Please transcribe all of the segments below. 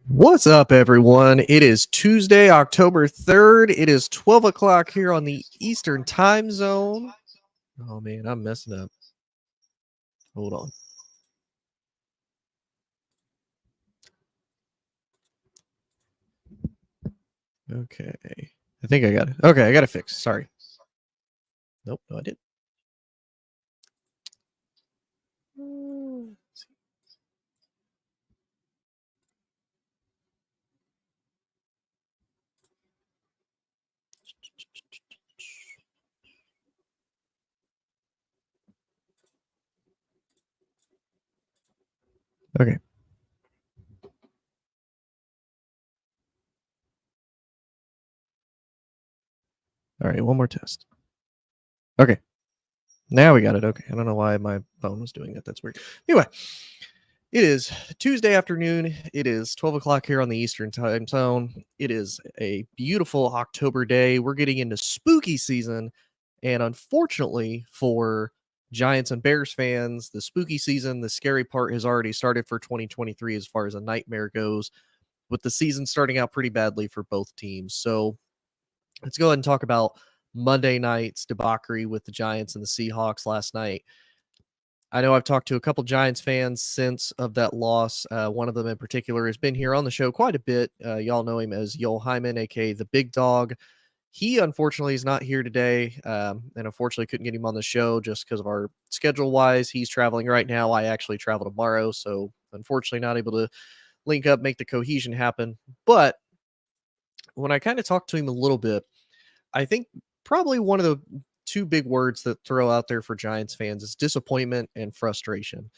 What's up, everyone? It is Tuesday, October 3rd. It is 12 o'clock here on the Eastern time zone. Oh, man, I'm messing up. Hold on. Okay. I think I got it. Okay, I got it fixed. Sorry. Nope, no, I didn't. Okay. All right, one more test. Okay. Now we got it. Okay. I don't know why my phone was doing that. That's weird. Anyway, it is Tuesday afternoon. It is 12 o'clock here on the Eastern time zone. It is a beautiful October day. We're getting into spooky season. And unfortunately for Giants and Bears fans, the spooky season, the scary part has already started for 2023 as far as a nightmare goes, with the season starting out pretty badly for both teams. So let's go ahead and talk about Monday night's debauchery with the Giants and the Seahawks last night. I know I've talked to a couple Giants fans since of that loss. One of them in particular has been here on the show quite a bit. Y'all know him as Yoel Hyman, aka the Big Dog. He unfortunately is not here today, and unfortunately couldn't get him on the show just because of our schedule wise. He's traveling right now. I actually travel tomorrow, so unfortunately not able to link up, make the cohesion happen. But when I kind of talked to him a little bit, I think probably one of the two big words that throw out there for Giants fans is disappointment and frustration.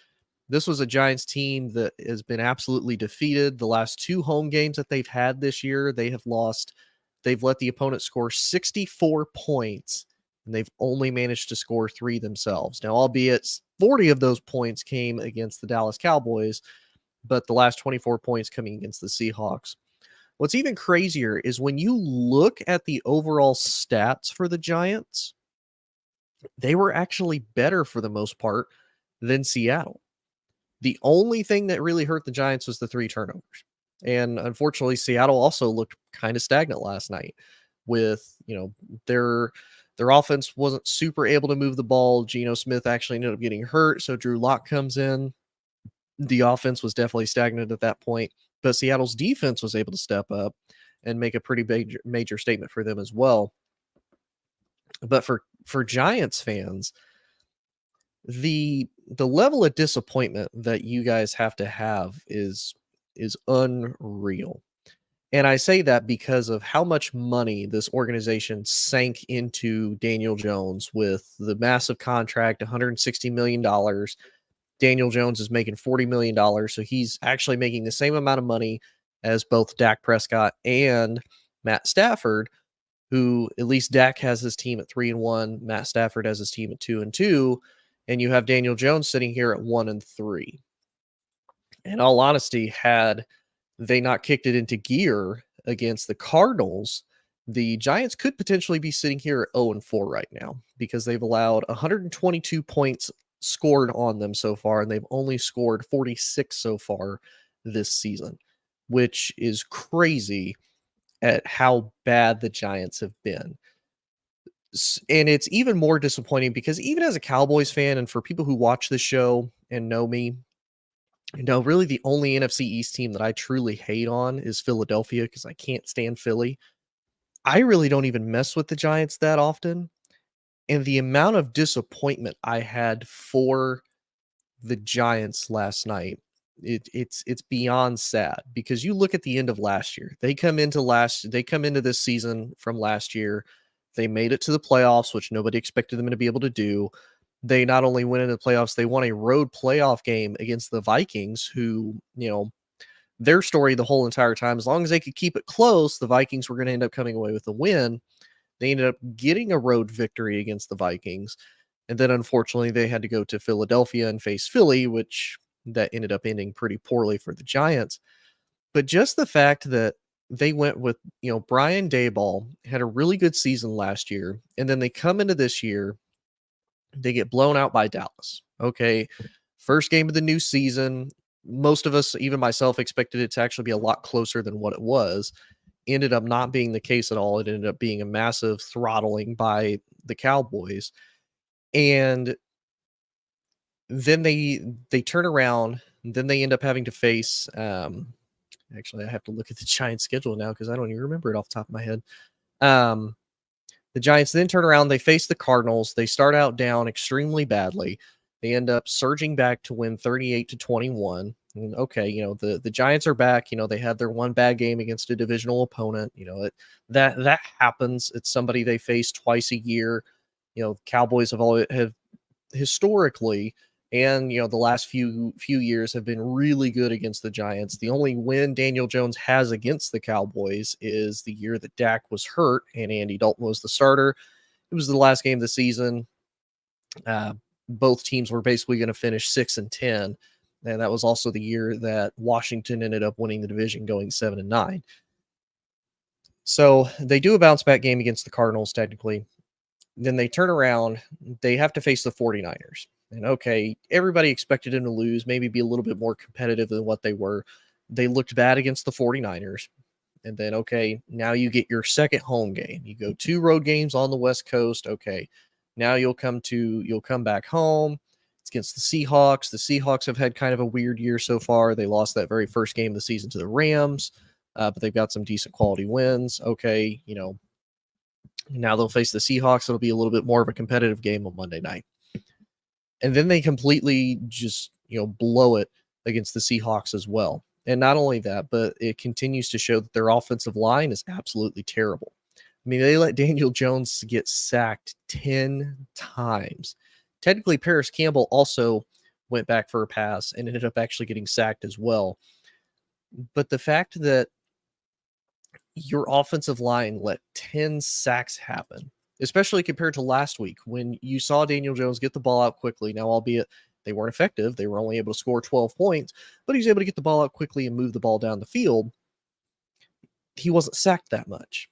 This was a Giants team that has been absolutely defeated. The last two home games that they've had this year, they have lost. They've let the opponent score 64 points, and they've only managed to score 3 themselves. Now, albeit 40 of those points came against the Dallas Cowboys, but the last 24 points coming against the Seahawks. What's even crazier is when you look at the overall stats for the Giants, they were actually better for the most part than Seattle. The only thing that really hurt the Giants was the 3 turnovers. And unfortunately, Seattle also looked kind of stagnant last night with, their offense wasn't super able to move the ball. Geno Smith actually ended up getting hurt, so Drew Lock comes in. The offense was definitely stagnant at that point, but Seattle's defense was able to step up and make a pretty major statement for them as well. But for Giants fans, the level of disappointment that you guys have to have is unreal. And I say that because of how much money this organization sank into Daniel Jones with the massive contract, $160 million. Daniel Jones is making $40 million. So he's actually making the same amount of money as both Dak Prescott and Matt Stafford, who at least Dak has his team at 3-1. Matt Stafford has his team at 2-2. And you have Daniel Jones sitting here at 1-3. In all honesty, had they not kicked it into gear against the Cardinals, the Giants could potentially be sitting here at 0-4 right now because they've allowed 122 points scored on them so far, and they've only scored 46 so far this season, which is crazy at how bad the Giants have been. And it's even more disappointing because even as a Cowboys fan, and for people who watch the show and know me, really the only NFC East team that I truly hate on is Philadelphia because I can't stand Philly. I really don't even mess with the Giants that often. And the amount of disappointment I had for the Giants last night, it's beyond sad because you look at the end of last year. They come into this season from last year. They made it to the playoffs, which nobody expected them to be able to do. They not only went into the playoffs, they won a road playoff game against the Vikings, who, their story the whole entire time, as long as they could keep it close, the Vikings were going to end up coming away with the win. They ended up getting a road victory against the Vikings. And then unfortunately, they had to go to Philadelphia and face Philly, which that ended up ending pretty poorly for the Giants. But just the fact that they went with, Brian Daboll had a really good season last year, and then they come into this year, they get blown out by Dallas. Okay, first game of the new season. most of us, even myself, expected it to actually be a lot closer than what it was. Ended up not being the case at all. It ended up being a massive throttling by the Cowboys. And then they turn around, then they end up having to face actually I have to look at the Giants schedule now because I don't even remember it off the top of my head. The Giants then turn around, they face the Cardinals. They start out down extremely badly. They end up surging back to win 38-21. And okay, the Giants are back. They had their one bad game against a divisional opponent. That happens. It's somebody they face twice a year. Cowboys have historically, and the last few years have been really good against the Giants. The only win Daniel Jones has against the Cowboys is the year that Dak was hurt and Andy Dalton was the starter. It was the last game of the season. Both teams were basically going to finish 6-10, and that was also the year that Washington ended up winning the division, going 7-9. So they do a bounce back game against the Cardinals, technically. Then they turn around, they have to face the 49ers. And okay, everybody expected them to lose, maybe be a little bit more competitive than what they were. They looked bad against the 49ers. And then, okay, now you get your second home game. You go 2 road games on the West Coast. Okay, now you'll come back home. It's against the Seahawks. The Seahawks have had kind of a weird year so far. They lost that very first game of the season to the Rams, but they've got some decent quality wins. Okay, now they'll face the Seahawks. It'll be a little bit more of a competitive game on Monday night. And then they completely just, blow it against the Seahawks as well. And not only that, but it continues to show that their offensive line is absolutely terrible. I mean, they let Daniel Jones get sacked 10 times. Technically, Paris Campbell also went back for a pass and ended up actually getting sacked as well. But the fact that your offensive line let 10 sacks happen, especially compared to last week when you saw Daniel Jones get the ball out quickly. Now, albeit they weren't effective, they were only able to score 12 points, but he was able to get the ball out quickly and move the ball down the field. He wasn't sacked that much.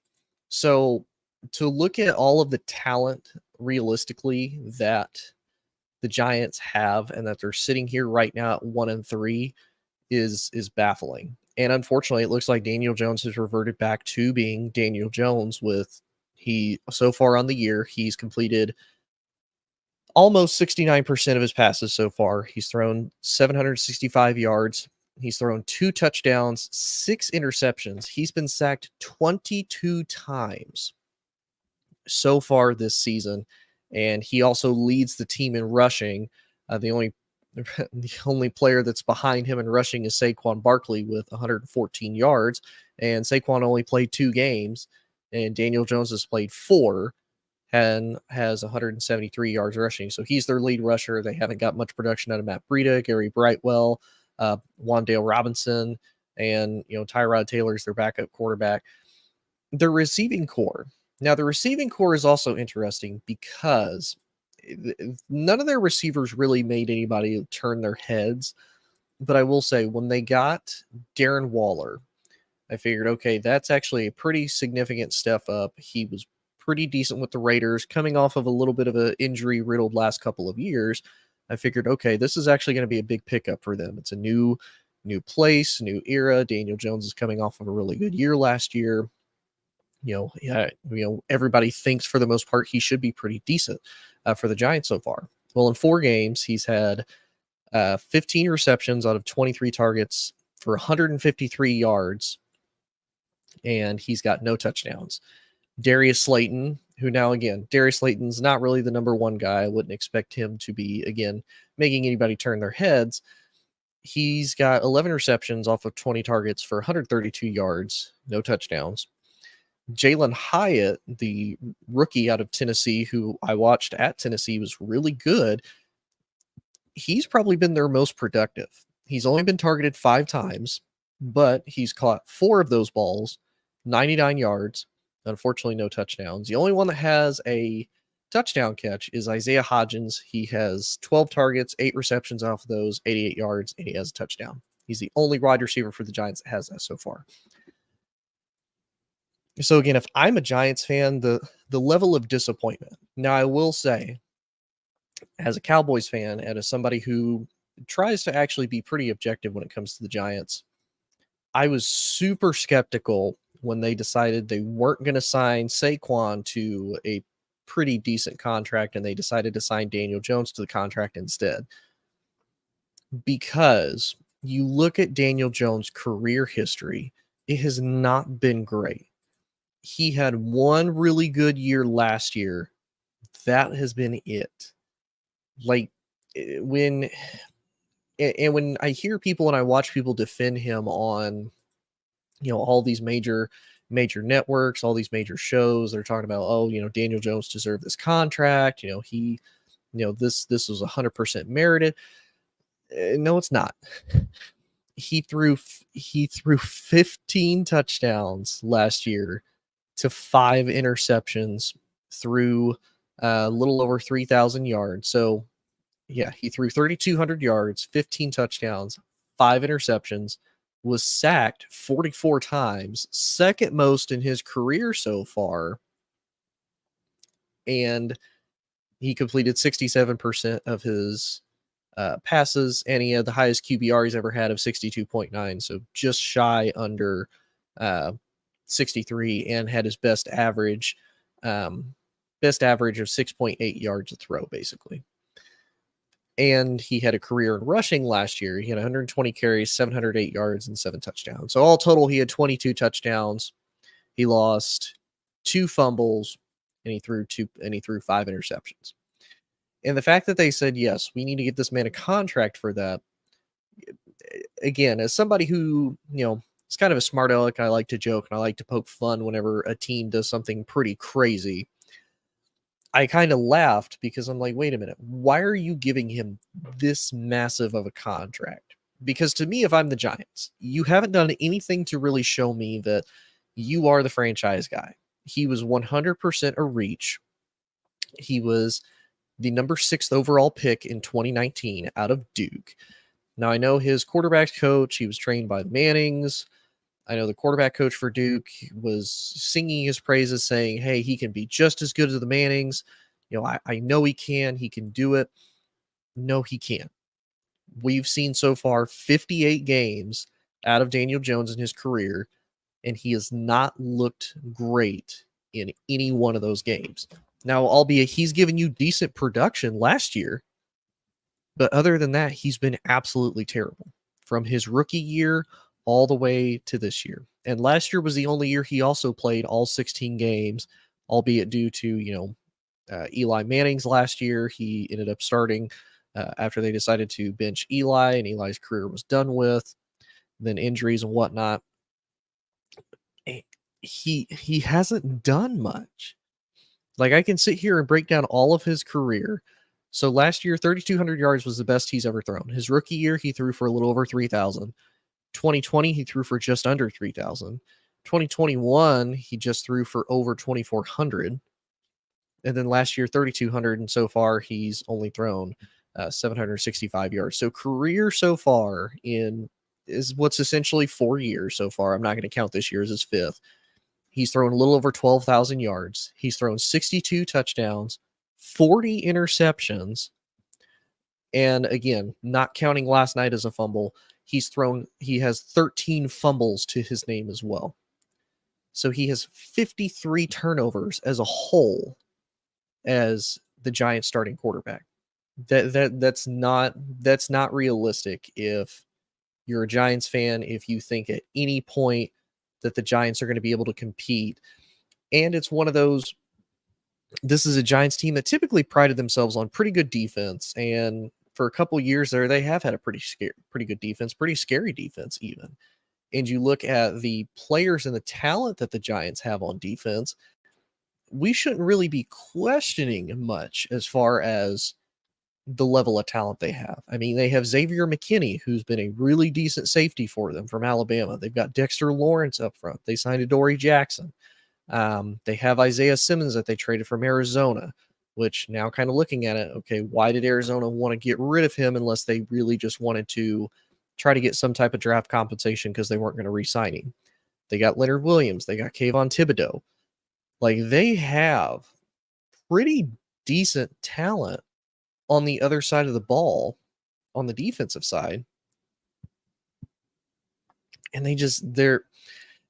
So to look at all of the talent realistically that the Giants have and that they're sitting here right now at 1-3 is baffling. And unfortunately, it looks like Daniel Jones has reverted back to being Daniel Jones. So far on the year, he's completed almost 69% of his passes so far. He's thrown 765 yards. He's thrown 2 touchdowns, 6 interceptions. He's been sacked 22 times so far this season. And he also leads the team in rushing. The only player that's behind him in rushing is Saquon Barkley with 114 yards. And Saquon only played 2 games, and Daniel Jones has played 4 and has 173 yards rushing. So he's their lead rusher. They haven't got much production out of Matt Breida, Gary Brightwell, Wan'Dale Robinson, and Tyrod Taylor's their backup quarterback. Their receiving core. Now, the receiving core is also interesting because none of their receivers really made anybody turn their heads. But I will say, when they got Darren Waller, I figured, okay, that's actually a pretty significant step up. He was pretty decent with the Raiders, coming off of a little bit of an injury-riddled last couple of years. I figured, okay, this is actually going to be a big pickup for them. It's a new place, new era. Daniel Jones is coming off of a really good year last year. Everybody thinks for the most part he should be pretty decent for the Giants so far. Well, in 4 games, he's had 15 receptions out of 23 targets for 153 yards, and he's got no touchdowns. Darius Slayton, who now, again, Darius Slayton's not really the number 1 guy. I wouldn't expect him to be, again, making anybody turn their heads. He's got 11 receptions off of 20 targets for 132 yards, no touchdowns. Jalen Hyatt, the rookie out of Tennessee, who I watched at Tennessee, was really good. He's probably been their most productive. He's only been targeted 5 times, but he's caught 4 of those balls, 99 yards. Unfortunately, no touchdowns. The only one that has a touchdown catch is Isaiah Hodgins. He has 12 targets, 8 receptions off of those, 88 yards, and he has a touchdown. He's the only wide receiver for the Giants that has that so far. So again, if I'm a Giants fan, the level of disappointment. Now, I will say, as a Cowboys fan and as somebody who tries to actually be pretty objective when it comes to the Giants. I was super skeptical when they decided they weren't going to sign Saquon to a pretty decent contract and they decided to sign Daniel Jones to the contract instead. Because you look at Daniel Jones' career history, it has not been great. He had one really good year last year. That has been it. Like when when I hear people and I watch people defend him on all these major networks, all these major shows, they're talking about, oh, Daniel Jones deserved this contract, he this was 100% merited. No, it's not. He threw 15 touchdowns last year to 5 interceptions through a little over 3,000 yards. So yeah, he threw 3,200 yards, 15 touchdowns, 5 interceptions, was sacked 44 times, second most in his career so far. And he completed 67% of his passes, and he had the highest QBR he's ever had of 62.9, so just shy under 63, and had his best average of 6.8 yards a throw, basically. And he had a career in rushing last year. He had 120 carries, 708 yards, and 7 touchdowns. So all total, he had 22 touchdowns. He lost 2 fumbles, and he threw 5 interceptions. And the fact that they said, yes, we need to get this man a contract for that. Again, as somebody who, is kind of a smart aleck, I like to joke and I like to poke fun whenever a team does something pretty crazy. I kind of laughed because I'm like, wait a minute, why are you giving him this massive of a contract? Because to me, if I'm the Giants, you haven't done anything to really show me that you are the franchise guy. He was 100% a reach. He was the number 6th overall pick in 2019 out of Duke. Now, I know his quarterback's coach, he was trained by the Mannings. I know the quarterback coach for Duke was singing his praises, saying, hey, he can be just as good as the Mannings. I know he can do it. No, he can't. We've seen so far 58 games out of Daniel Jones in his career, and he has not looked great in any one of those games. Now, albeit he's given you decent production last year, but other than that, he's been absolutely terrible from his rookie year all the way to this year. And last year was the only year he also played all 16 games, albeit due to, Eli Manning's last year. He ended up starting after they decided to bench Eli, and Eli's career was done with, then injuries and whatnot. He hasn't done much. Like, I can sit here and break down all of his career. So last year, 3,200 yards was the best he's ever thrown. His rookie year, he threw for a little over 3,000. 2020, he threw for just under 3,000. 2021, he just threw for over 2,400. And then last year, 3,200. And so far, he's only thrown 765 yards. So career so far is what's essentially 4 years so far. I'm not going to count this year as his 5th. He's thrown a little over 12,000 yards. He's thrown 62 touchdowns, 40 interceptions. And again, not counting last night as a fumble, he has 13 fumbles to his name as well. So he has 53 turnovers as a whole as the Giants starting quarterback. That's not realistic if you're a Giants fan, if you think at any point that the Giants are going to be able to compete. And it's one of those, this is a Giants team that typically prided themselves on pretty good defense. And for a couple years there, they have had a pretty good defense, pretty scary defense even. And you look at the players and the talent that the Giants have on defense, we shouldn't really be questioning much as far as the level of talent they have. I mean, they have Xavier McKinney, who's been a really decent safety for them from Alabama. They've got Dexter Lawrence up front. They signed Adoree Jackson. They have Isaiah Simmons that they traded from Arizona, which now kind of looking at it, okay, why did Arizona want to get rid of him unless they really just wanted to try to get some type of draft compensation because they weren't going to re-sign him? They got Leonard Williams. They got Kayvon Thibodeau. Like, they have pretty decent talent on the other side of the ball. on the defensive side. And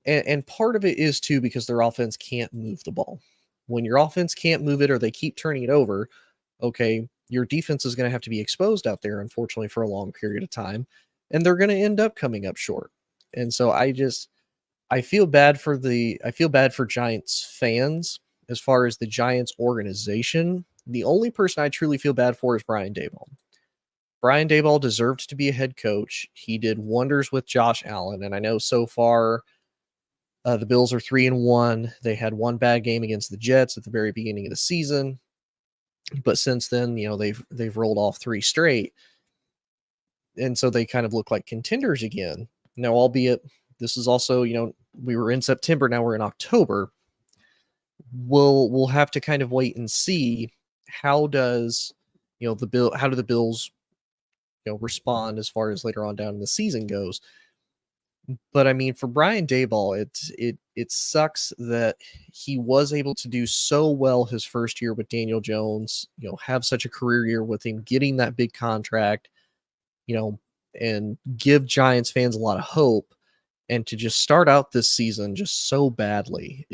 and part of it is too because their offense can't move the ball. When your offense can't move it or they keep turning it over, okay, your defense is going to have to be exposed out there, unfortunately, for a long period of time, and they're going to end up coming up short. And so I feel bad for Giants fans as far as the Giants organization. The only person I truly feel bad for is Brian Daboll. Brian Daboll deserved to be a head coach. He did wonders with Josh Allen, and I know so far the Bills are 3-1. They had one bad game against the Jets at the very beginning of the season, but since then, they've rolled off 3 straight, and so they kind of look like contenders again. Now, albeit this is also, we were in September, now we're in October. We'll have to kind of wait and see how does how do the Bills respond as far as later on down in the season goes. But I mean, for Brian Daboll, it sucks that he was able to do so well his first year with Daniel Jones, have such a career year with him, getting that big contract, and give Giants fans a lot of hope. And to just start out this season just so badly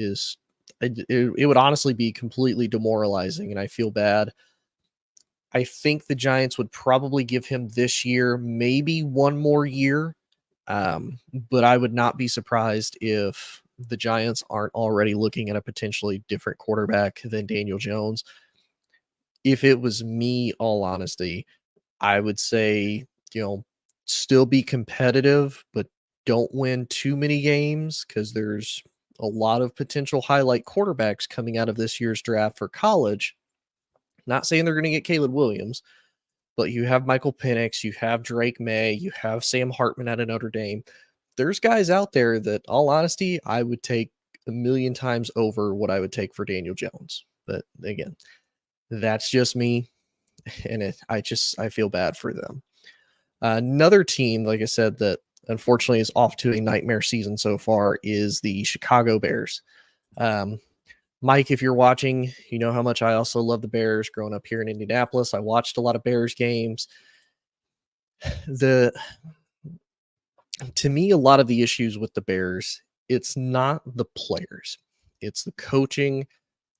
it would honestly be completely demoralizing, and I feel bad. I think the Giants would probably give him this year, maybe one more year. But I would not be surprised if the Giants aren't already looking at a potentially different quarterback than Daniel Jones. If it was me, all honesty, I would say, still be competitive, but don't win too many games because there's a lot of potential highlight quarterbacks coming out of this year's draft for college. Not saying they're going to get Caleb Williams, but you have Michael Penix, you have Drake May, you have Sam Hartman out of Notre Dame. There's guys out there that, all honesty, I would take a million times over what I would take for Daniel Jones. But again, that's just me, and I feel bad for them. Another team, like I said, that unfortunately is off to a nightmare season so far is the Chicago Bears. Mike, if you're watching, you know how much I also love the Bears. Growing up here in Indianapolis, I watched a lot of Bears games. To me, a lot of the issues with the Bears, it's not the players. It's the coaching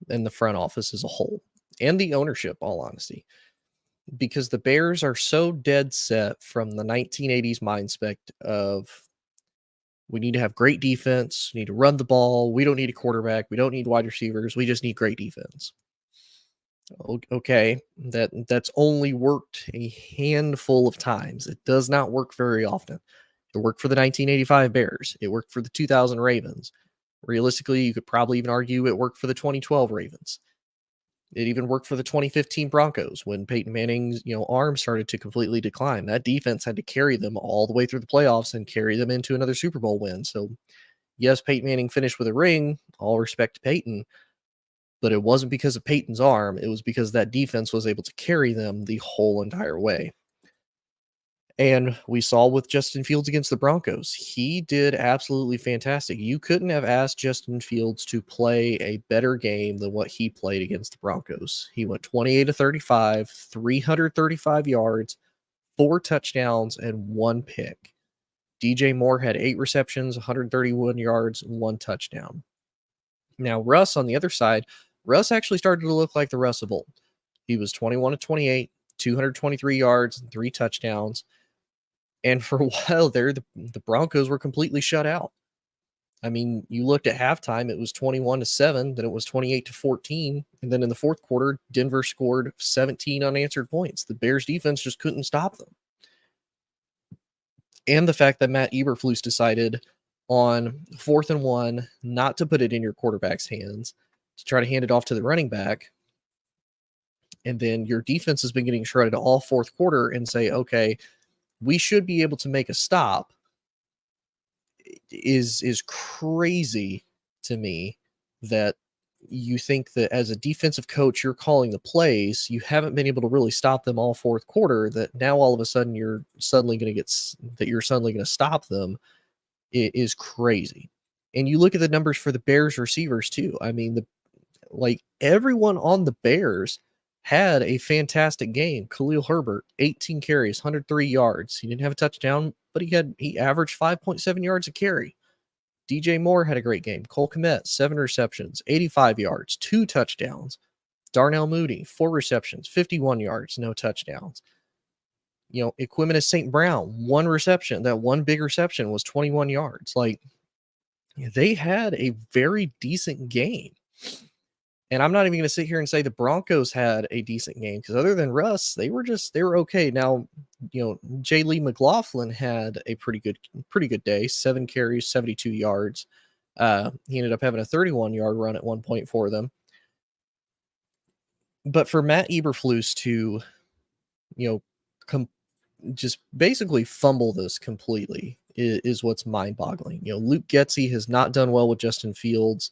and the front office as a whole, and the ownership, all honesty. Because the Bears are so dead set from the 1980s mindset of, we need to have great defense, we need to run the ball, we don't need a quarterback, we don't need wide receivers, we just need great defense. Okay, that's only worked a handful of times. It does not work very often. It worked for the 1985 Bears. It worked for the 2000 Ravens. Realistically, you could probably even argue it worked for the 2012 Ravens. It even worked for the 2015 Broncos when Peyton Manning's arm started to completely decline. That defense had to carry them all the way through the playoffs and carry them into another Super Bowl win. So, yes, Peyton Manning finished with a ring. All respect to Peyton. But it wasn't because of Peyton's arm. It was because that defense was able to carry them the whole entire way. And we saw with Justin Fields against the Broncos, he did absolutely fantastic. You couldn't have asked Justin Fields to play a better game than what he played against the Broncos. He went 28-35, 335 yards, 4 touchdowns, and 1 pick. DJ Moore had 8 receptions, 131 yards, 1 touchdown. Now, Russ on the other side, Russ actually started to look like the Russ of old. He was 21-28, 223 yards, and 3 touchdowns. And for a while there, the Broncos were completely shut out. I mean, you looked at halftime, it was 21-7, then it was 28-14. And then in the fourth quarter, Denver scored 17 unanswered points. The Bears defense just couldn't stop them. And the fact that Matt Eberflus decided on 4th and 1 not to put it in your quarterback's hands, to try to hand it off to the running back. And then your defense has been getting shredded all fourth quarter and say, okay, we should be able to make a stop, is crazy to me, that you think that as a defensive coach, you're calling the plays, you haven't been able to really stop them all fourth quarter, that now all of a sudden you're suddenly going to stop them. It is crazy. And you look at the numbers for the Bears receivers too. I mean, everyone on the Bears had a fantastic game. Khalil Herbert, 18 carries, 103 yards. He didn't have a touchdown, but he averaged 5.7 yards a carry. DJ Moore had a great game. Cole Kmet, 7 receptions, 85 yards, 2 touchdowns. Darnell Mooney, 4 receptions, 51 yards, no touchdowns. Equimini St. Brown, 1 reception. That one big reception was 21 yards. Like, they had a very decent game. And I'm not even going to sit here and say the Broncos had a decent game, because other than Russ, they were okay. Now, J. Lee McLaughlin had a pretty good day, 7 carries, 72 yards. He ended up having a 31-yard run at one point for them. But for Matt Eberflus to, just basically fumble this completely is what's mind-boggling. Luke Getsy has not done well with Justin Fields.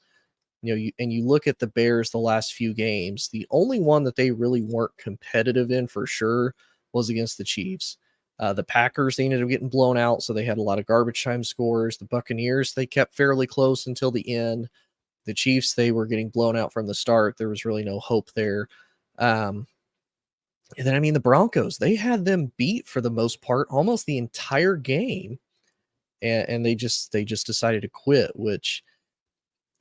You look at the Bears the last few games, the only one that they really weren't competitive in for sure was against the Chiefs. The Packers, they ended up getting blown out, so they had a lot of garbage time scores. The Buccaneers, they kept fairly close until the end. The Chiefs, they were getting blown out from the start. There was really no hope there. And then, the Broncos, they had them beat for the most part almost the entire game. And they just decided to quit, which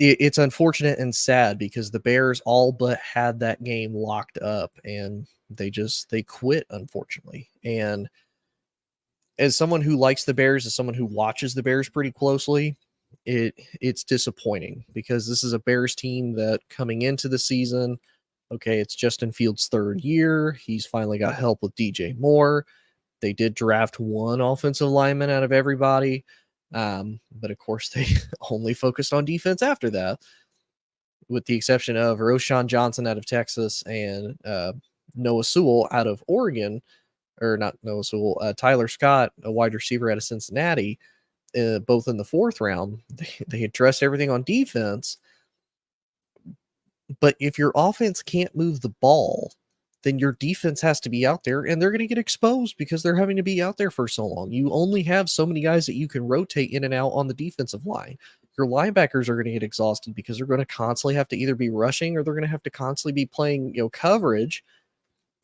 it's unfortunate and sad, because the Bears all but had that game locked up, and they quit, unfortunately. And as someone who likes the Bears, as someone who watches the Bears pretty closely, it's disappointing, because this is a Bears team that coming into the season, okay, it's Justin Fields' 3rd year. He's finally got help with DJ Moore. They did draft 1 offensive lineman out of everybody. But of course, they only focused on defense after that, with the exception of Roshan Johnson out of Texas and Noah Sewell out of Oregon, or not Noah Sewell, Tyler Scott, a wide receiver out of Cincinnati, both in the 4th round. They addressed everything on defense. But if your offense can't move the ball, then your defense has to be out there, and they're going to get exposed because they're having to be out there for so long. You only have so many guys that you can rotate in and out on the defensive line. Your linebackers are going to get exhausted because they're going to constantly have to either be rushing, or they're going to have to constantly be playing, coverage,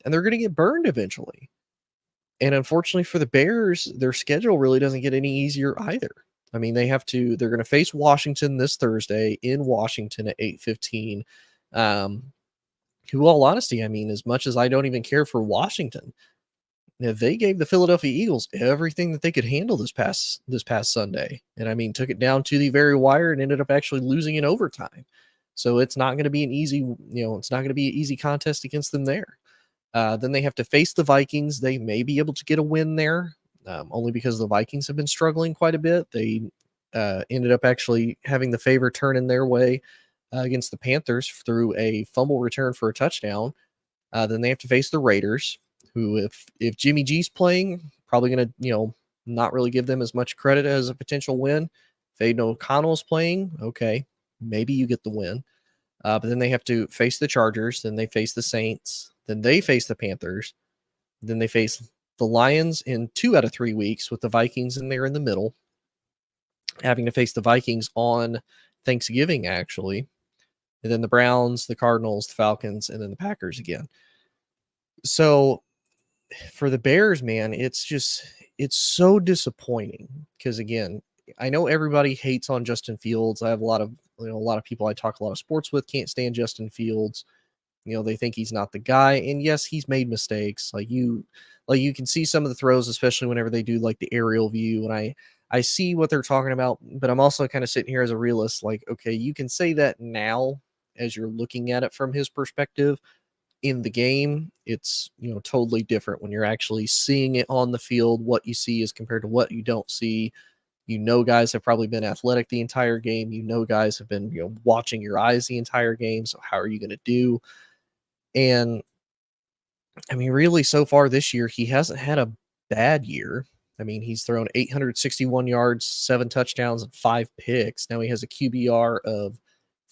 and they're going to get burned eventually. And unfortunately for the Bears, their schedule really doesn't get any easier either. They're going to face Washington this Thursday in Washington at 8:15. To all honesty, as much as I don't even care for Washington, they gave the Philadelphia Eagles everything that they could handle this past Sunday, and took it down to the very wire and ended up actually losing in overtime. So it's not going to be an easy contest against them there. Then they have to face the Vikings. They may be able to get a win there, only because the Vikings have been struggling quite a bit. They ended up actually having the favor turn in their way against the Panthers through a fumble return for a touchdown. Then they have to face the Raiders, who, if Jimmy G's playing, probably going to, not really give them as much credit as a potential win. If Aiden O'Connell's playing, okay, maybe you get the win. But then they have to face the Chargers, then they face the Saints, then they face the Panthers, then they face the Lions in 2 out of 3 weeks, with the Vikings in there in the middle, having to face the Vikings on Thanksgiving, actually. And then the Browns, the Cardinals, the Falcons, and then the Packers again. So for the Bears, man, it's so disappointing, because, again, I know everybody hates on Justin Fields. I have a lot of people I talk a lot of sports with can't stand Justin Fields. They think he's not the guy. And yes, he's made mistakes. Like you can see some of the throws, especially whenever they do like the aerial view. And I see what they're talking about, but I'm also kind of sitting here as a realist. Like, okay, you can say that now as you're looking at it from his perspective. In the game, it's totally different when you're actually seeing it on the field. What you see is compared to what you don't see. Guys have probably been athletic the entire game. Guys have been watching your eyes the entire game. So how are you going to do? And really, so far this year, he hasn't had a bad year. He's thrown 861 yards, 7 touchdowns, and 5 picks. Now he has a QBR of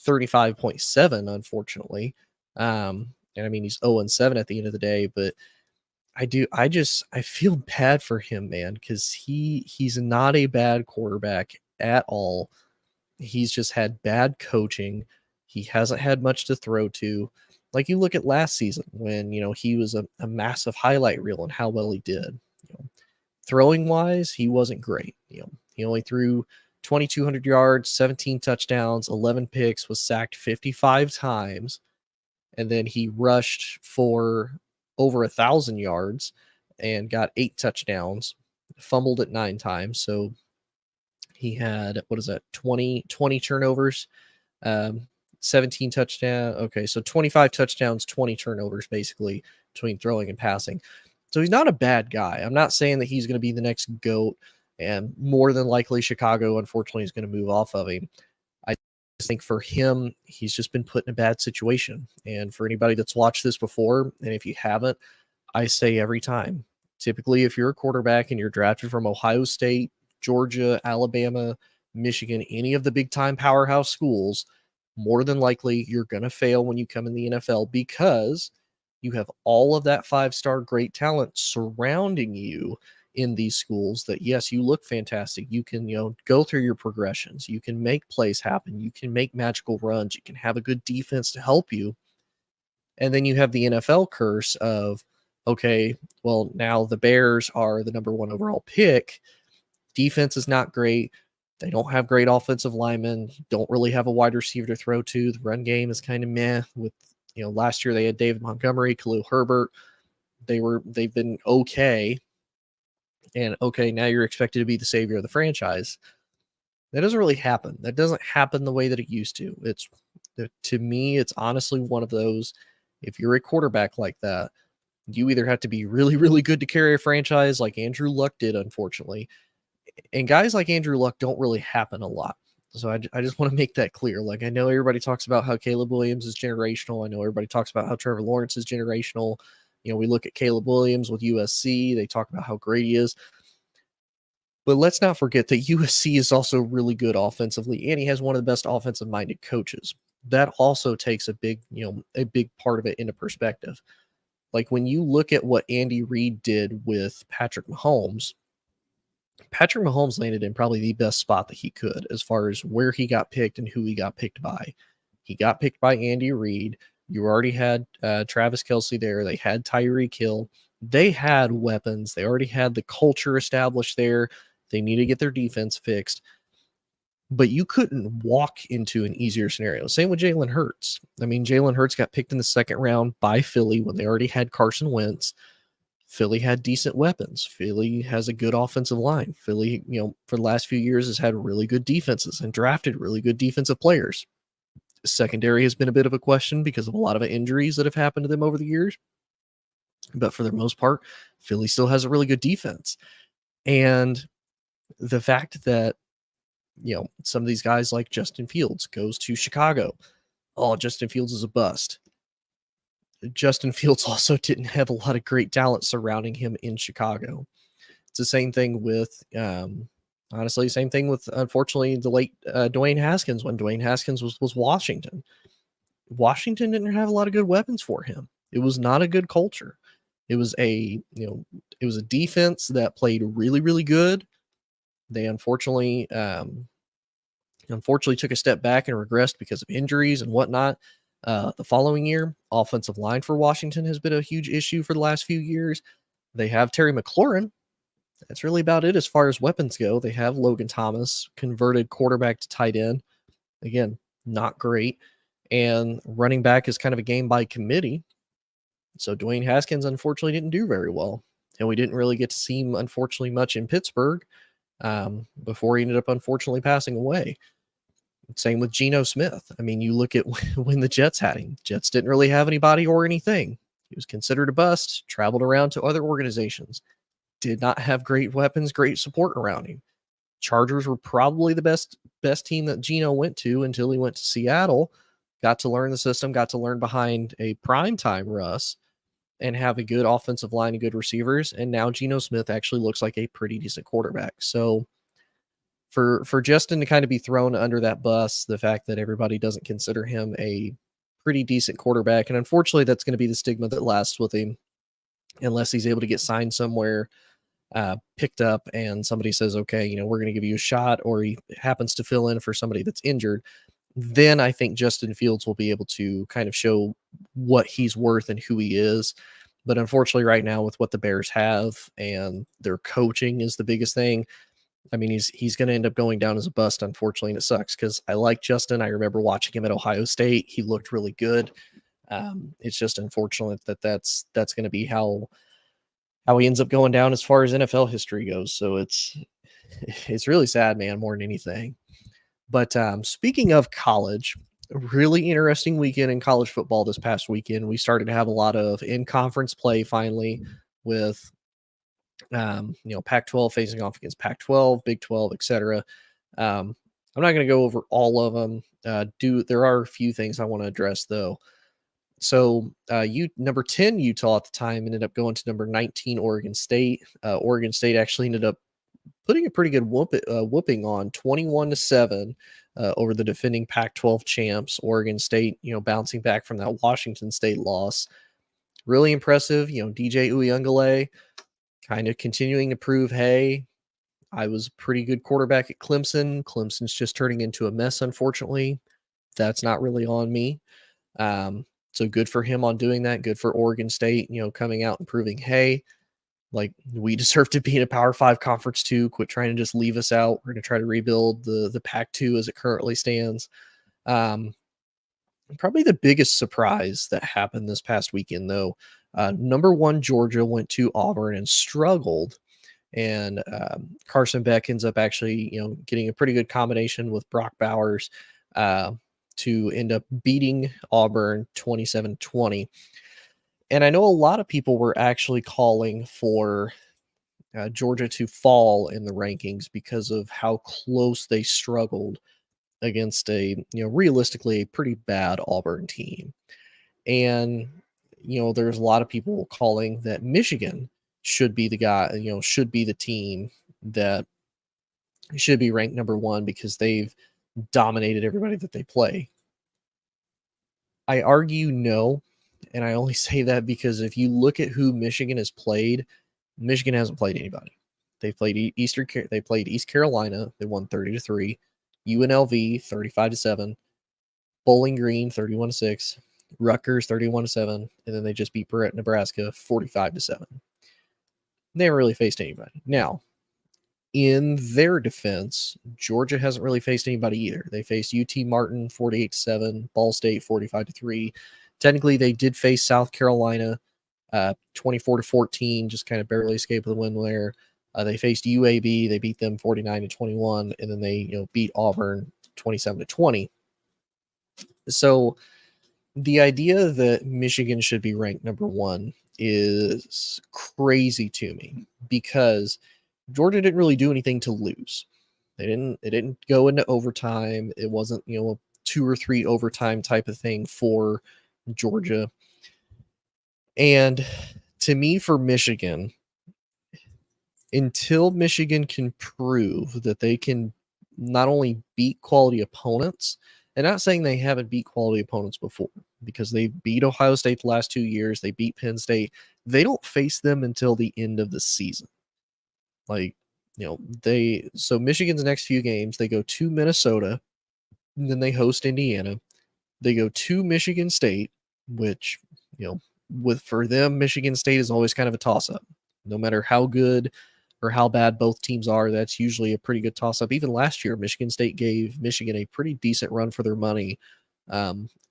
35.7, unfortunately. And he's 0-7 at the end of the day, but I feel bad for him, man, because he's not a bad quarterback at all. He's just had bad coaching. He hasn't had much to throw to. Like you look at last season when, he was a massive highlight reel and how well he did. Throwing wise, he wasn't great. He only threw 2,200 yards, 17 touchdowns, 11 picks, was sacked 55 times, and then he rushed for over 1,000 yards and got 8 touchdowns, fumbled at 9 times. So he had, 20 turnovers, 17 touchdowns. Okay, so 25 touchdowns, 20 turnovers, basically, between throwing and passing. So he's not a bad guy. I'm not saying that he's going to be the next GOAT, and more than likely Chicago, unfortunately, is going to move off of him. I just think for him, he's just been put in a bad situation. And for anybody that's watched this before, and if you haven't, I say every time, typically if you're a quarterback and you're drafted from Ohio State, Georgia, Alabama, Michigan, any of the big time powerhouse schools, more than likely you're going to fail when you come in the NFL because you have all of that 5-star great talent surrounding you in these schools that, yes, you look fantastic. You can, go through your progressions. You can make plays happen. You can make magical runs. You can have a good defense to help you. And then you have the NFL curse of, okay, well, now the Bears are the number 1 overall pick. Defense is not great. They don't have great offensive linemen. Don't really have a wide receiver to throw to. The run game is kind of meh. With last year they had David Montgomery, Khalil Herbert. They've been okay. And okay, now you're expected to be the savior of the franchise. That doesn't really happen. That doesn't happen the way that it used to. To me, it's honestly one of those. If you're a quarterback like that, you either have to be really, really good to carry a franchise like Andrew Luck did, unfortunately. And guys like Andrew Luck don't really happen a lot. So I just want to make that clear. Like, I know everybody talks about how Caleb Williams is generational. I know everybody talks about how Trevor Lawrence is generational. We look at Caleb Williams with USC. They talk about how great he is. But let's not forget that USC is also really good offensively, and he has one of the best offensive-minded coaches. That also takes a big part of it into perspective. Like when you look at what Andy Reid did with Patrick Mahomes landed in probably the best spot that he could as far as where he got picked and who he got picked by. He got picked by Andy Reid. You already had Travis Kelce there. They had Tyreek Hill. They had weapons. They already had the culture established there. They need to get their defense fixed. But you couldn't walk into an easier scenario. Same with Jalen Hurts. I mean, Jalen Hurts got picked in the second round by Philly when they already had Carson Wentz. Philly had decent weapons. Philly has a good offensive line. Philly, for the last few years has had really good defenses and drafted really good defensive players. Secondary has been a bit of a question because of a lot of injuries that have happened to them over the years. But for the most part, Philly still has a really good defense. And the fact that, some of these guys like Justin Fields goes to Chicago. Oh, Justin Fields is a bust. Justin Fields also didn't have a lot of great talent surrounding him in Chicago. It's the same thing with, unfortunately, the late Dwayne Haskins when Dwayne Haskins was Washington. Washington didn't have a lot of good weapons for him. It was not a good culture. It was a defense that played really, really good. They unfortunately took a step back and regressed because of injuries and whatnot. The following year, offensive line for Washington has been a huge issue for the last few years. They have Terry McLaurin. That's really about it as far as weapons go. They have Logan Thomas, converted quarterback to tight end. Again, not great. And running back is kind of a game by committee. So Dwayne Haskins, unfortunately, didn't do very well. And we didn't really get to see him, unfortunately, much in Pittsburgh before he ended up, unfortunately, passing away. Same with Geno Smith. I mean, you look at when the Jets had him. Jets didn't really have anybody or anything. He was considered a bust, traveled around to other organizations, did not have great weapons, great support around him. Chargers were probably the best team that Geno went to until he went to Seattle, got to learn the system, got to learn behind a primetime Russ, and have a good offensive line and good receivers. And now Geno Smith actually looks like a pretty decent quarterback. So for Justin to kind of be thrown under that bus, the fact that everybody doesn't consider him a pretty decent quarterback, and unfortunately that's going to be the stigma that lasts with him unless he's able to get signed somewhere, picked up, and somebody says, okay, we're going to give you a shot, or he happens to fill in for somebody that's injured. then I think Justin Fields will be able to kind of show what he's worth and who he is. But unfortunately, right now, with what the Bears have and their coaching is the biggest thing. I mean, he's going to end up going down as a bust, unfortunately, and it sucks because I like Justin. I remember watching him at Ohio State; he looked really good. It's just unfortunate that that's going to be how he ends up going down as far as NFL history goes. So it's really sad, man, more than anything. But speaking of college, a really interesting weekend in college football this past weekend. We started to have a lot of in-conference play finally with Pac-12 facing off against Pac-12, Big 12, etc. I'm not going to go over all of them. There are a few things I want to address though. So number 10 Utah at the time ended up going to number 19 Oregon State. Oregon State actually ended up putting a pretty good whooping on 21-7 over the defending Pac-12 champs. Oregon State, bouncing back from that Washington State loss. Really impressive. DJ Uyunglele kind of continuing to prove, hey, I was a pretty good quarterback at Clemson. Clemson's just turning into a mess, unfortunately. That's not really on me. So good for him on doing that. Good for Oregon State, coming out and proving, hey, like we deserve to be in a Power 5 conference too. Quit trying to just leave us out. We're going to try to rebuild the Pac-2 as it currently stands. Probably the biggest surprise that happened this past weekend, though, number 1 Georgia went to Auburn and struggled. And Carson Beck ends up actually, getting a pretty good combination with Brock Bowers to end up beating Auburn 27-20. And I know a lot of people were actually calling for Georgia to fall in the rankings because of how close they struggled against realistically a pretty bad Auburn team. And, there's a lot of people calling that Michigan should be the guy, should be the team that should be ranked number 1 because they've dominated everybody that they play. I argue no, and I only say that because if you look at who Michigan has played, Michigan hasn't played anybody. They played East Carolina. They won 30-3. UNLV 35-7. Bowling Green 31-6. Rutgers 31-7, and then they just beat Nebraska 45-7. They haven't really faced anybody. Now, in their defense, Georgia hasn't really faced anybody either. They faced UT Martin 48-7, Ball State 45-3. Technically, they did face South Carolina 24-14, just kind of barely escaped the win there. They faced UAB, they beat them 49-21, and then they beat Auburn 27-20. So the idea that Michigan should be ranked number 1 is crazy to me because Georgia didn't really do anything to lose. They didn't go into overtime. It wasn't, a 2 or 3 overtime type of thing for Georgia. And to me, for Michigan, until Michigan can prove that they can not only beat quality opponents, and not saying they haven't beat quality opponents before, because they beat Ohio State the last 2 years, they beat Penn State. They don't face them until the end of the season. So Michigan's next few games, they go to Minnesota, and then they host Indiana. They go to Michigan State, which, for them, Michigan State is always kind of a toss-up. No matter how good or how bad both teams are, that's usually a pretty good toss-up. Even last year, Michigan State gave Michigan a pretty decent run for their money,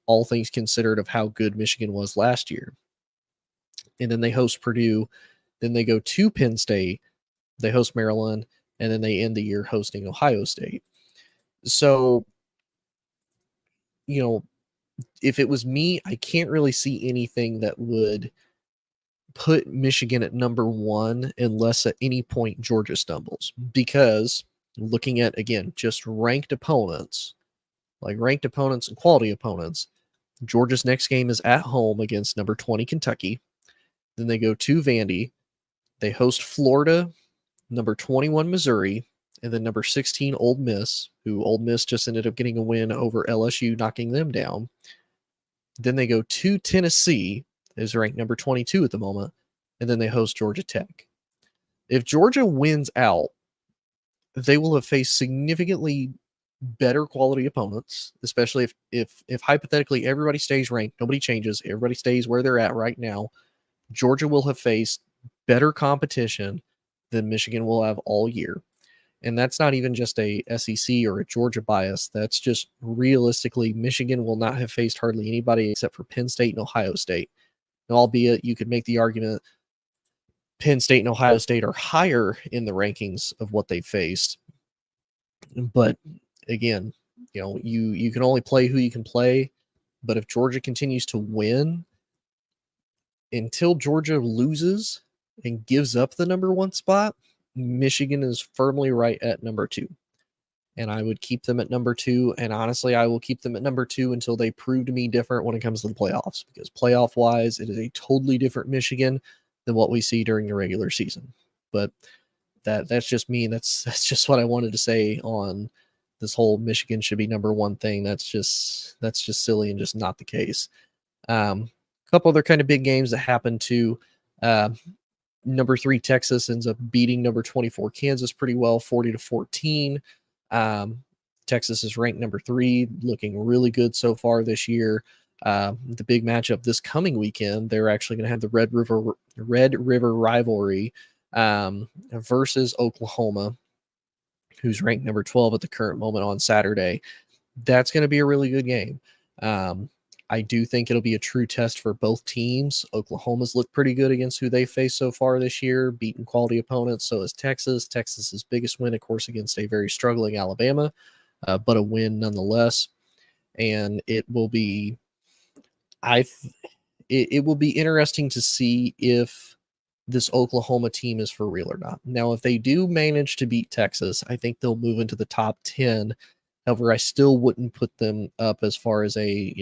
all things considered of how good Michigan was last year. And then they host Purdue. Then they go to Penn State. They host Maryland. And then they end the year hosting Ohio State. So, if it was me, I can't really see anything that would put Michigan at number 1 unless at any point Georgia stumbles. Because looking at, again, just ranked opponents and quality opponents, Georgia's next game is at home against number 20 Kentucky. Then they go to Vandy. They host Florida, number 21 Missouri, and then number 16 Ole Miss, who Ole Miss just ended up getting a win over LSU, knocking them down. Then they go to Tennessee, is ranked number 22 at the moment, and then they host Georgia Tech. If Georgia wins out, they will have faced significantly better quality opponents, especially if hypothetically everybody stays ranked, nobody changes, everybody stays where they're at right now. Georgia will have faced better competition than Michigan will have all year. And that's not even just a SEC or a Georgia bias. That's just realistically, Michigan will not have faced hardly anybody except for Penn State and Ohio State. And albeit you could make the argument Penn State and Ohio State are higher in the rankings of what they faced. But again, you can only play who you can play. But if Georgia continues to win, until Georgia loses and gives up the number one spot, Michigan is firmly right at number 2. And I would keep them at number 2. And honestly, I will keep them at number 2 until they prove to me different when it comes to the playoffs. Because playoff wise, it is a totally different Michigan than what we see during the regular season. But that's just me. That's just what I wanted to say on this whole Michigan should be number 1 thing. That's just silly and just not the case. A couple other kind of big games that happened to number 3 Texas ends up beating number 24 Kansas pretty well, 40-14. Texas is ranked number 3, looking really good so far this year. The big matchup this coming weekend, they're actually going to have the Red River rivalry versus Oklahoma, who's ranked number 12 at the current moment on Saturday. That's going to be a really good game. I do think it'll be a true test for both teams. Oklahoma's looked pretty good against who they faced so far this year, beating quality opponents. So is Texas. Texas's biggest win, of course, against a very struggling Alabama, but a win nonetheless. And it will be, it will be interesting to see if this Oklahoma team is for real or not. Now, if they do manage to beat Texas, I think they'll move into the top 10. However, I still wouldn't put them up as far as a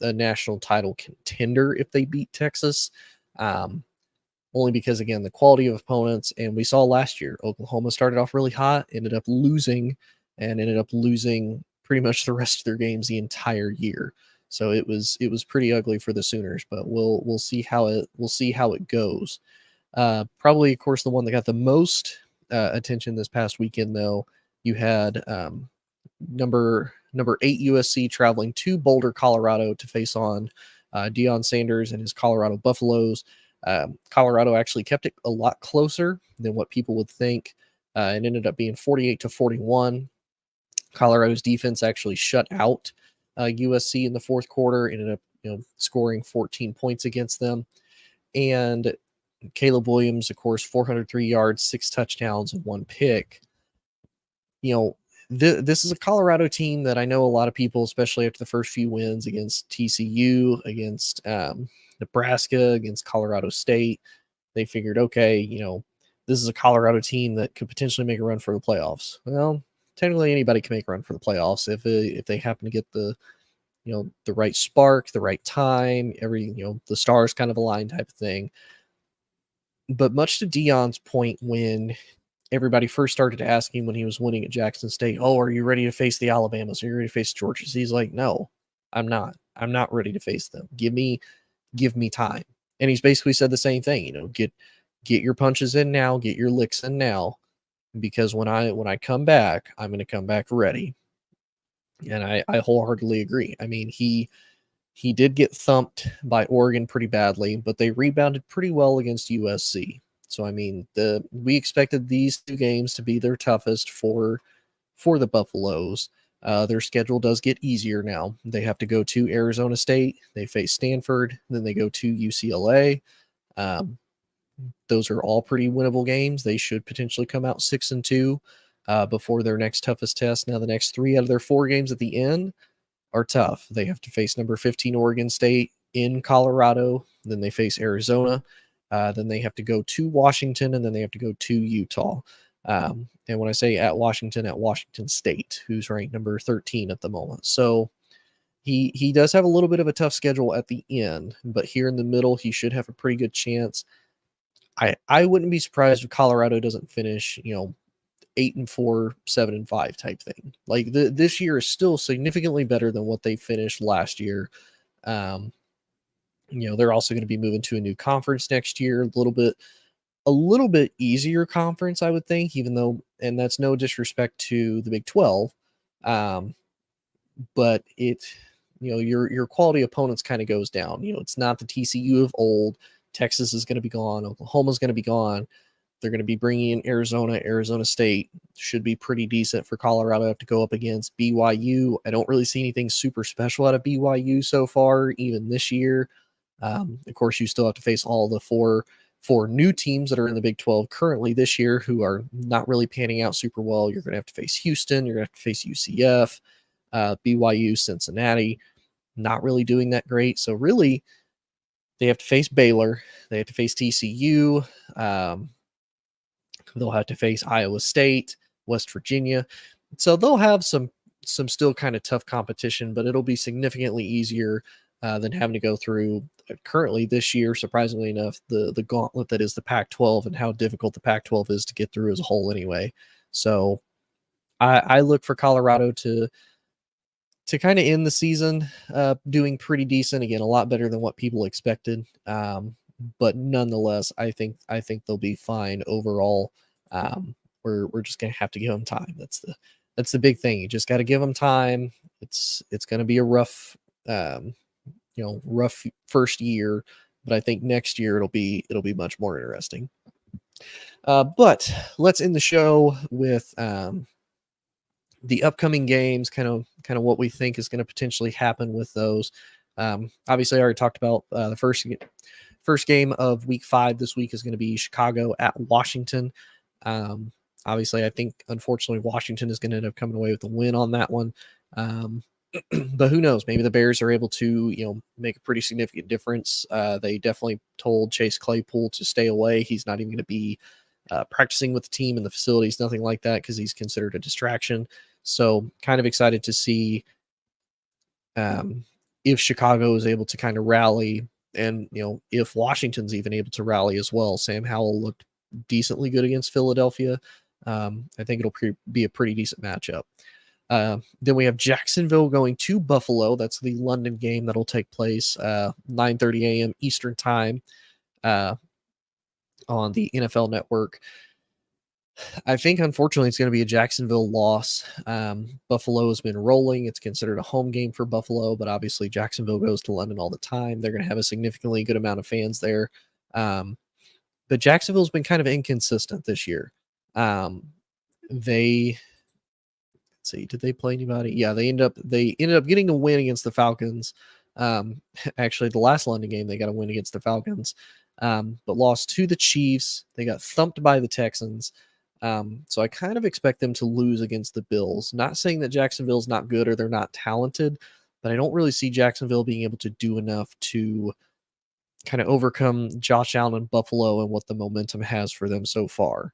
national title contender if they beat Texas. Only because, again, the quality of opponents, and we saw last year, Oklahoma started off really hot, ended up losing pretty much the rest of their games the entire year. So it was pretty ugly for the Sooners, but we'll see how it goes. Probably, of course, the one that got the most attention this past weekend, though, you had number 8 USC traveling to Boulder, Colorado to face on Deion Sanders and his Colorado Buffaloes. Colorado actually kept it a lot closer than what people would think, and ended up being 48-41. Colorado's defense actually shut out USC in the fourth quarter, ended up scoring 14 points against them. And Caleb Williams, of course, 403 yards, 6 touchdowns, and 1 pick. This is a Colorado team that I know a lot of people, especially after the first few wins against TCU, against Nebraska, against Colorado State, they figured, okay, this is a Colorado team that could potentially make a run for the playoffs. Well, technically anybody can make a run for the playoffs if they happen to get the right spark, the right time, the stars kind of aligned type of thing. But much to Deion's point, when everybody first started asking when he was winning at Jackson State, oh, are you ready to face the Alabamas? Are you ready to face Georgias? He's like, no, I'm not. I'm not ready to face them. Give me time. And he's basically said the same thing, get your punches in now, get your licks in now, because when I come back, I'm going to come back ready. And I wholeheartedly agree. I mean, he did get thumped by Oregon pretty badly, but they rebounded pretty well against USC. So, I mean, we expected these 2 games to be their toughest for the Buffaloes. Their schedule does get easier now. They have to go to Arizona State. They face Stanford. Then they go to UCLA. Those are all pretty winnable games. They should potentially come out 6-2 before their next toughest test. Now, the next 3 out of their 4 games at the end are tough. They have to face number 15 Oregon State in Colorado. Then they face Arizona. Then they have to go to Washington, and then they have to go to Utah. And when I say at Washington State, who's ranked number 13 at the moment. So he does have a little bit of a tough schedule at the end, but here in the middle, he should have a pretty good chance. I wouldn't be surprised if Colorado doesn't finish, 8-4, 7-5 type thing. Like this year is still significantly better than what they finished last year. They're also going to be moving to a new conference next year, a little bit easier conference, I would think, even though, and that's no disrespect to the Big 12. But your quality opponents kind of goes down. It's not the TCU of old. Texas is going to be gone. Oklahoma's going to be gone. They're going to be bringing in Arizona. Arizona State should be pretty decent for Colorado to have to go up against. BYU, I don't really see anything super special out of BYU so far, even this year. Of course, you still have to face all the four new teams that are in the Big 12 currently this year who are not really panning out super well. You're going to have to face Houston. You're going to have to face UCF, BYU, Cincinnati, not really doing that great. So really, they have to face Baylor. They have to face TCU. They'll have to face Iowa State, West Virginia. So they'll have some still kind of tough competition, but it'll be significantly easier than having to go through currently this year, surprisingly enough, the gauntlet that is the Pac-12 and how difficult the Pac-12 is to get through as a whole anyway. So I look for Colorado to kind of end the season doing pretty decent. Again, a lot better than what people expected. But nonetheless, I think they'll be fine overall. We're just gonna have to give them time. That's the big thing. You just got to give them time. It's going to be a rough, rough first year, but I think next year it'll be much more interesting. But let's end the show with the upcoming games, kind of what we think is going to potentially happen with those. Obviously, I already talked about the first game of Week 5 this week is going to be Chicago at Washington. Obviously, I think unfortunately Washington is going to end up coming away with the win on that one. But who knows? Maybe the Bears are able to make a pretty significant difference. They definitely told Chase Claypool to stay away. He's not even going to be practicing with the team in the facilities, nothing like that, because he's considered a distraction. So kind of excited to see if Chicago is able to kind of rally, and if Washington's even able to rally as well. Sam Howell looked decently good against Philadelphia. I think it'll be a pretty decent matchup. Then we have Jacksonville going to Buffalo. That's the London game that'll take place 9:30 a.m. Eastern time on the NFL Network. I think, unfortunately, it's going to be a Jacksonville loss. Buffalo has been rolling. It's considered a home game for Buffalo, but obviously Jacksonville goes to London all the time. They're going to have a significantly good amount of fans there. But Jacksonville's been kind of inconsistent this year. Let's see, did they play anybody? Yeah, they ended up getting a win against the Falcons. Actually, the last London game, they got a win against the Falcons, but lost to the Chiefs. They got thumped by the Texans. So I kind of expect them to lose against the Bills. Not saying that Jacksonville's not good or they're not talented, but I don't really see Jacksonville being able to do enough to kind of overcome Josh Allen and Buffalo and what the momentum has for them so far.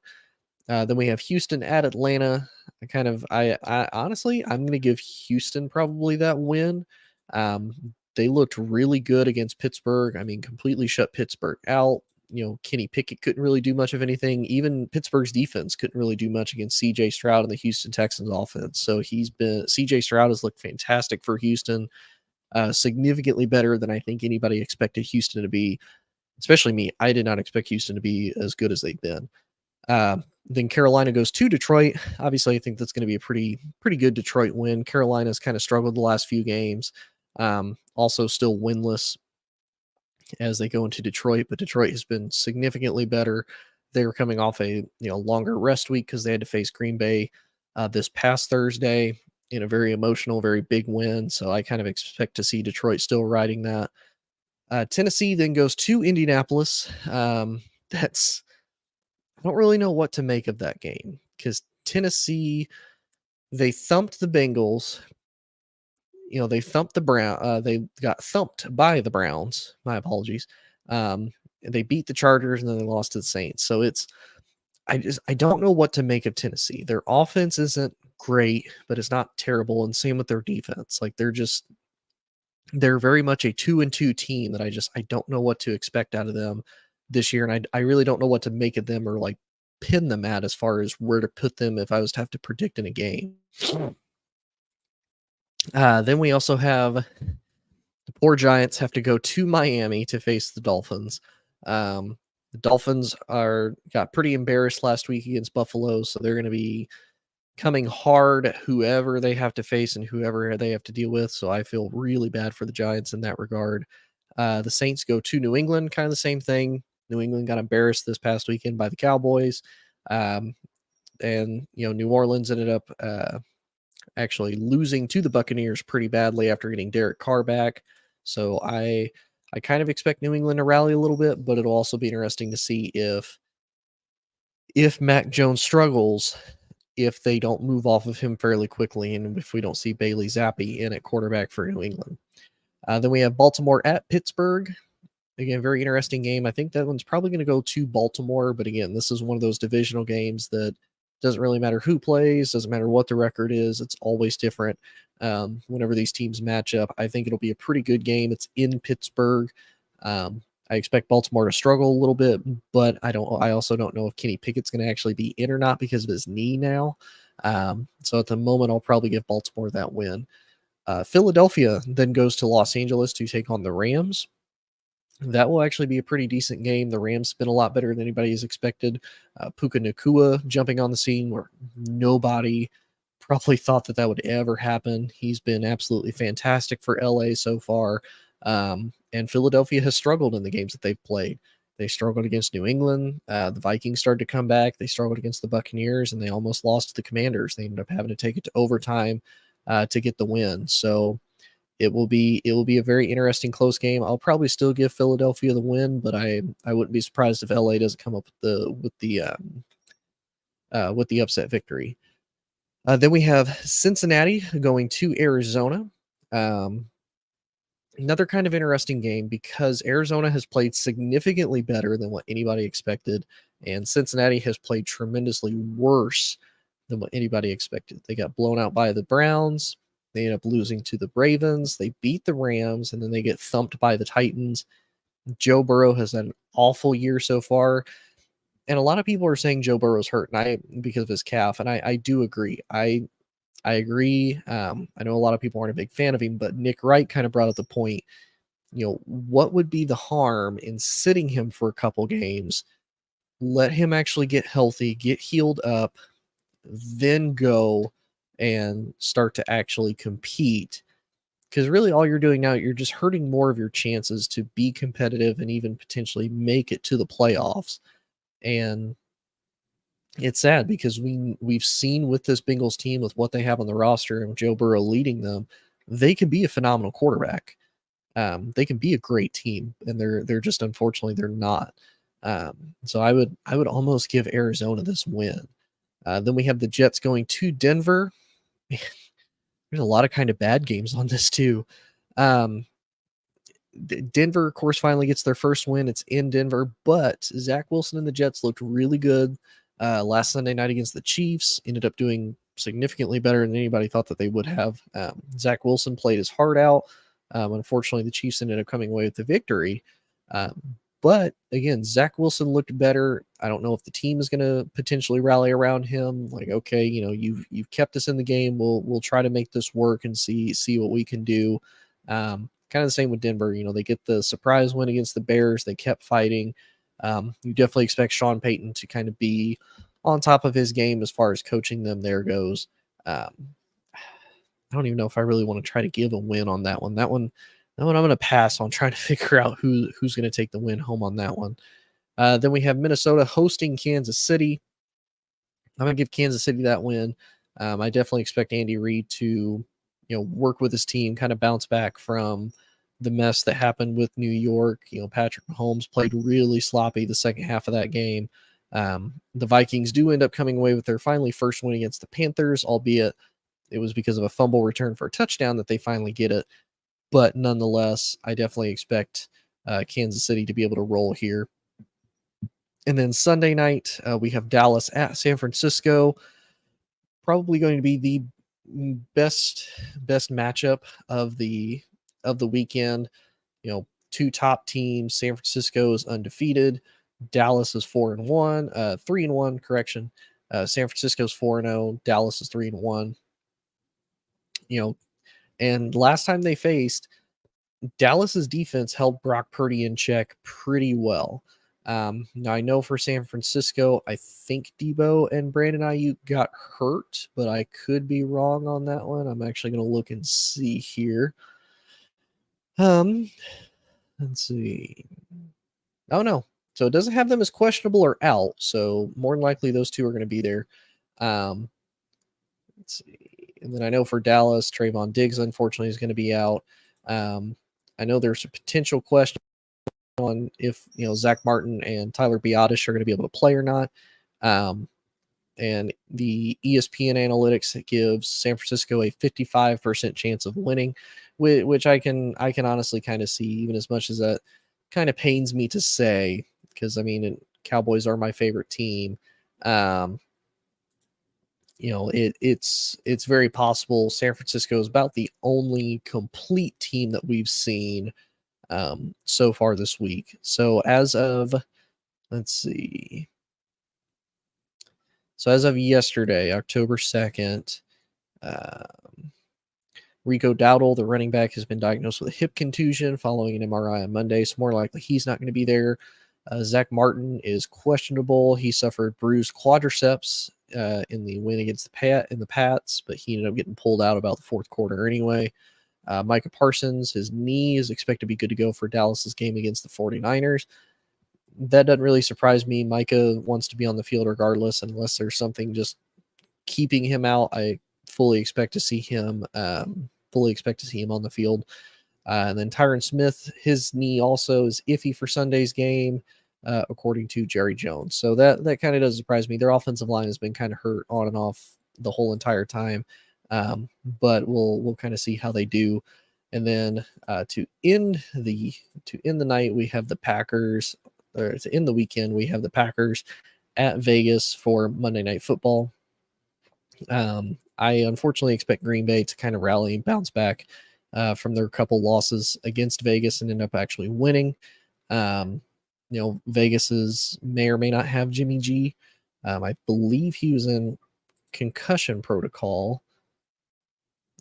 Then we have Houston at Atlanta. I honestly, I'm going to give Houston probably that win. They looked really good against Pittsburgh. I mean, completely shut Pittsburgh out. Kenny Pickett couldn't really do much of anything. Even Pittsburgh's defense couldn't really do much against C.J. Stroud and the Houston Texans offense. So C.J. Stroud has looked fantastic for Houston, significantly better than I think anybody expected Houston to be, especially me. I did not expect Houston to be as good as they've been. Then Carolina goes to Detroit. Obviously, I think that's going to be a pretty good Detroit win. Carolina's kind of struggled the last few games. Also still winless as they go into Detroit, but Detroit has been significantly better. They were coming off a longer rest week because they had to face Green Bay this past Thursday in a very emotional, very big win. So I kind of expect to see Detroit still riding that. Tennessee then goes to Indianapolis. I don't really know what to make of that game because Tennessee, they thumped the Bengals. They thumped the they got thumped by the Browns. My apologies. They beat the Chargers and then they lost to the Saints. So I don't know what to make of Tennessee. Their offense isn't great, but it's not terrible. And same with their defense. Like they're very much a 2-2 team that I don't know what to expect out of them this year. And I really don't know what to make of them or like pin them at as far as where to put them if I was to have to predict in a game. Then we also have the poor Giants have to go to Miami to face the Dolphins. The Dolphins got pretty embarrassed last week against Buffalo, so they're going to be coming hard at whoever they have to face and whoever they have to deal with. So I feel really bad for the Giants in that regard. The Saints go to New England, kind of the same thing. New England got embarrassed this past weekend by the Cowboys. And New Orleans ended up actually losing to the Buccaneers pretty badly after getting Derek Carr back. So I kind of expect New England to rally a little bit, but it'll also be interesting to see if Mac Jones struggles, if they don't move off of him fairly quickly, and if we don't see Bailey Zappi in at quarterback for New England. Then we have Baltimore at Pittsburgh. Again, very interesting game. I think that one's probably going to go to Baltimore, but again, this is one of those divisional games that doesn't really matter who plays, doesn't matter what the record is. It's always different whenever these teams match up. I think it'll be a pretty good game. It's in Pittsburgh. I expect Baltimore to struggle a little bit, but I also don't know if Kenny Pickett's going to actually be in or not because of his knee now. So at the moment, I'll probably give Baltimore that win. Philadelphia then goes to Los Angeles to take on the Rams. That will actually be a pretty decent game. The Rams have been a lot better than anybody has expected. Puka Nacua jumping on the scene where nobody probably thought that would ever happen. He's been absolutely fantastic for LA so far. And Philadelphia has struggled in the games that they've played. They struggled against New England. The Vikings started to come back. They struggled against the Buccaneers, and they almost lost to the Commanders. They ended up having to take it to overtime to get the win. So it will be a very interesting close game. I'll probably still give Philadelphia the win, but I wouldn't be surprised if LA doesn't come up with the upset victory. Then we have Cincinnati going to Arizona. Another kind of interesting game because Arizona has played significantly better than what anybody expected, and Cincinnati has played tremendously worse than what anybody expected. They got blown out by the Browns. They end up losing to the Ravens. They beat the Rams, and then they get thumped by the Titans. Joe Burrow has had an awful year so far, and a lot of people are saying Joe Burrow's hurt, because of his calf, and I do agree. I agree. I know a lot of people aren't a big fan of him, but Nick Wright kind of brought up the point. What would be the harm in sitting him for a couple games? Let him actually get healthy, get healed up, then go and start to actually compete. Because really, all you're doing now, you're just hurting more of your chances to be competitive and even potentially make it to the playoffs. And it's sad because we've seen with this Bengals team, with what they have on the roster and Joe Burrow leading them, they can be a phenomenal quarterback. They can be a great team, and they're just, unfortunately, they're not. So I would almost give Arizona this win. Then we have the Jets going to Denver. There's a lot of kind of bad games on this too. Denver, of course, finally gets their first win. It's in Denver, but Zach Wilson and the Jets looked really good last Sunday night against the Chiefs. Ended up doing significantly better than anybody thought that they would have. Zach Wilson played his heart out. Unfortunately, the Chiefs ended up coming away with the victory. But again, Zach Wilson looked better. I don't know if the team is going to potentially rally around him. Like, okay, you've kept us in the game. We'll try to make this work and see what we can do. Kind of the same with Denver. They get the surprise win against the Bears. They kept fighting. You definitely expect Sean Payton to kind of be on top of his game as far as coaching them there goes. I don't even know if I really want to try to give a win on that one. That one I'm going to pass on trying to figure out who's going to take the win home on that one. Then we have Minnesota hosting Kansas City. I'm going to give Kansas City that win. I definitely expect Andy Reid to work with his team, kind of bounce back from the mess that happened with New York. Patrick Mahomes played really sloppy the second half of that game. The Vikings do end up coming away with their finally first win against the Panthers, albeit it was because of a fumble return for a touchdown that they finally get it. But nonetheless, I definitely expect Kansas City to be able to roll here. And then Sunday night, we have Dallas at San Francisco. Probably going to be the best matchup of the weekend. Two top teams. San Francisco is undefeated. Dallas is 4-1, 3-1. Correction. San Francisco's 4-0. Dallas is 3-1. And last time they faced, Dallas's defense held Brock Purdy in check pretty well. Now I know for San Francisco, I think Debo and Brandon Ayuk got hurt, but I could be wrong on that one. I'm actually going to look and see here. Let's see. Oh no, so it doesn't have them as questionable or out. So more than likely, those two are going to be there. Let's see. And then I know for Dallas, Trayvon Diggs unfortunately is going to be out. I know there's a potential question on if Zach Martin and Tyler Biotish are going to be able to play or not. And the ESPN analytics gives San Francisco a 55% chance of winning, which I can honestly kind of see, even as much as that kind of pains me to say, because I mean, Cowboys are my favorite team. It's very possible San Francisco is about the only complete team that we've seen so far this week. So let's see. So as of yesterday, October 2nd, Rico Dowdle, the running back, has been diagnosed with a hip contusion following an MRI on Monday. So more likely he's not going to be there. Zach Martin is questionable. He suffered bruised quadriceps in the win against the Pats, but he ended up getting pulled out about the fourth quarter anyway. Micah Parsons, his knee is expected to be good to go for Dallas's game against the 49ers. That doesn't really surprise me. Micah wants to be on the field regardless, unless there's something just keeping him out. I fully expect to see him on the field. And then Tyron Smith, his knee also is iffy for Sunday's game, according to Jerry Jones. So that kind of does surprise me. Their offensive line has been kind of hurt on and off the whole entire time, but we'll kind of see how they do. And then to end the night, we have the Packers. Or to end the weekend, we have the Packers at Vegas for Monday Night Football. I unfortunately expect Green Bay to kind of rally and bounce back from their couple losses against Vegas and end up actually winning. Vegas's may or may not have Jimmy G. I believe he was in concussion protocol.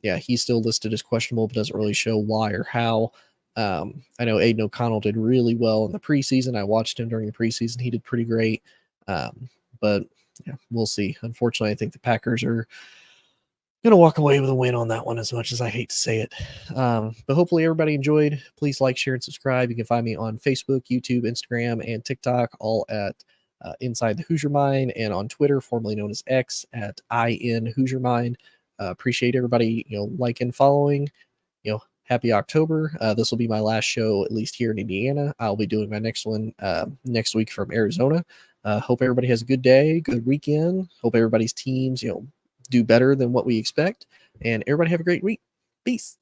Yeah, he's still listed as questionable, but doesn't really show why or how. I know Aiden O'Connell did really well in the preseason. I watched him during the preseason. He did pretty great. But yeah, we'll see. Unfortunately, I think the Packers are going to walk away with a win on that one, as much as I hate to say it. But hopefully everybody enjoyed. Please like, share, and subscribe. You can find me on Facebook, YouTube, Instagram, and TikTok, all at Inside the Hoosier Mind, and on Twitter, formerly known as X, at IN Hoosier Mind. Appreciate everybody, liking, following. Happy October. This will be my last show, at least here in Indiana. I'll be doing my next one next week from Arizona. Hope everybody has a good day, good weekend. Hope everybody's teams, do better than what we expect. And everybody have a great week. Peace.